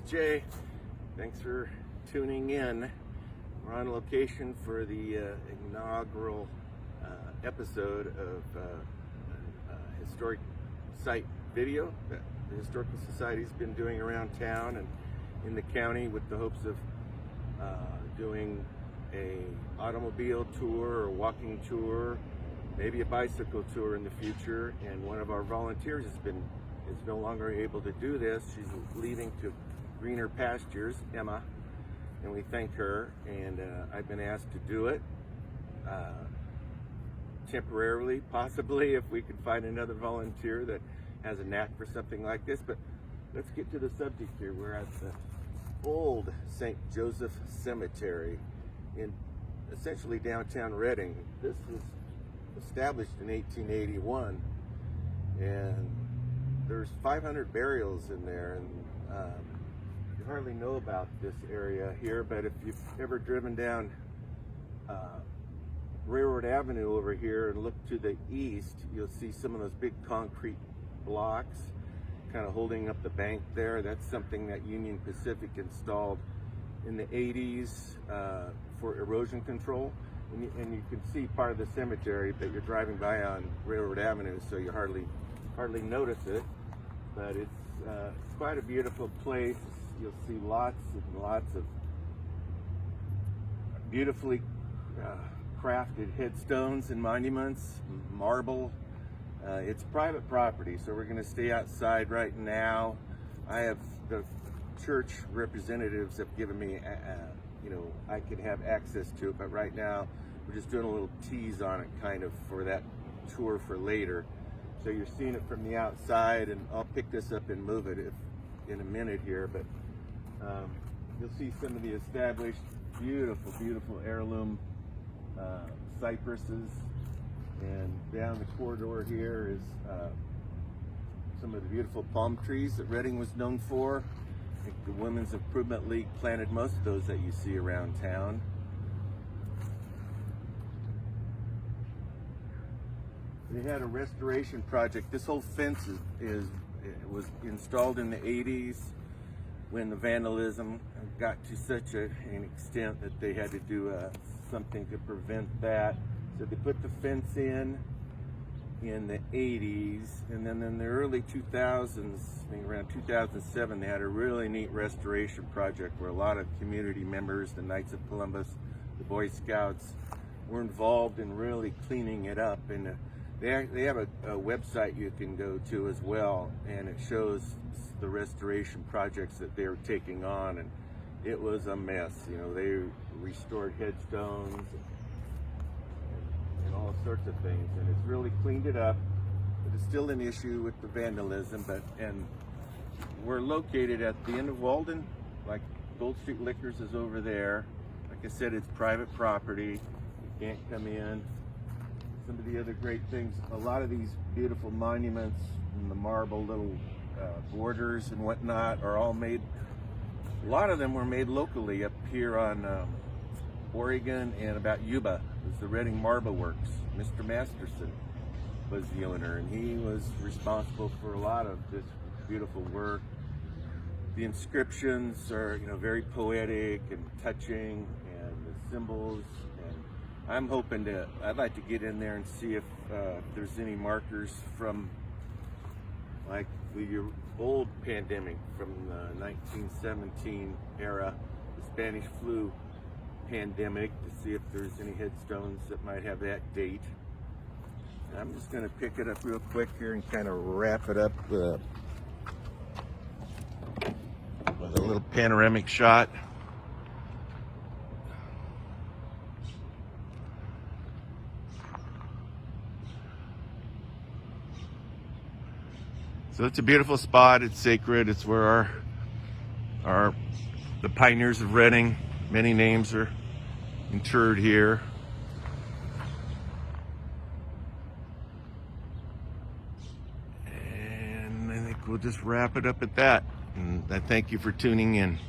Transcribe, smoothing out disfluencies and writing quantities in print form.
Jay. Thanks for tuning in. We're on location for the inaugural episode of historic site video that the Historical Society's been doing around town and in the county with the hopes of doing a automobile tour or walking tour, maybe a bicycle tour in the future. And one of our volunteers is no longer able to do this. She's leaving to greener pastures, Emma, and we thank her. And I've been asked to do it temporarily, possibly, if we can find another volunteer that has a knack for something like this. But let's get to the subject here. We're at the old St. Joseph Cemetery in essentially downtown Reading. This was established in 1881, and there's 500 burials in there, and you hardly know about this area here, but if you've ever driven down Railroad Avenue over here and look to the east, you'll see some of those big concrete blocks kind of holding up the bank there. That's something that Union Pacific installed in the 80s for erosion control. And you can see part of the cemetery, but you're driving by on Railroad Avenue, so you hardly notice it. But it's quite a beautiful place. You'll see lots and lots of beautifully crafted headstones and monuments, marble. It's private property, so we're going to stay outside right now. The church representatives have given me, I could have access to it, but right now we're just doing a little tease on it, kind of, for that tour for later. So you're seeing it from the outside, and I'll pick this up and move it in a minute here. But you'll see some of the established, beautiful heirloom cypresses. And down the corridor here is some of the beautiful palm trees that Reading was known for. I think the Women's Improvement League planted most of those that you see around town. They had a restoration project. This whole fence was installed in the 80s when the vandalism got to such an extent that they had to do something to prevent that. So they put the fence in the 80s, and then in the early 2000s, I think around 2007, they had a really neat restoration project where a lot of community members, the Knights of Columbus, the Boy Scouts, were involved in really cleaning it up. And they have a website you can go to as well, and it shows the restoration projects that they were taking on, and it was a mess. They restored headstones and all sorts of things, and it's really cleaned it up. But it's still an issue with the vandalism. And we're located at the end of Walden, like Gold Street Liquors is over there. Like I said, it's private property. You can't come in. Some of the other great things, a lot of these beautiful monuments and the marble little borders and whatnot are all made, a lot of them were made locally up here on Oregon and about Yuba. It was the Reading Marble Works. Mr. Masterson was the owner, and he was responsible for a lot of this beautiful work. The inscriptions are, very poetic and touching, and the symbols. And I'm hoping I'd like to get in there and see if there's any markers from like the old pandemic from the 1917 era, the Spanish flu pandemic, to see if there's any headstones that might have that date. And I'm just going to pick it up real quick here and kind of wrap it up with a little panoramic shot. So it's a beautiful spot. It's sacred. It's where the pioneers of Reading, many names are interred here. And I think we'll just wrap it up at that. And I thank you for tuning in.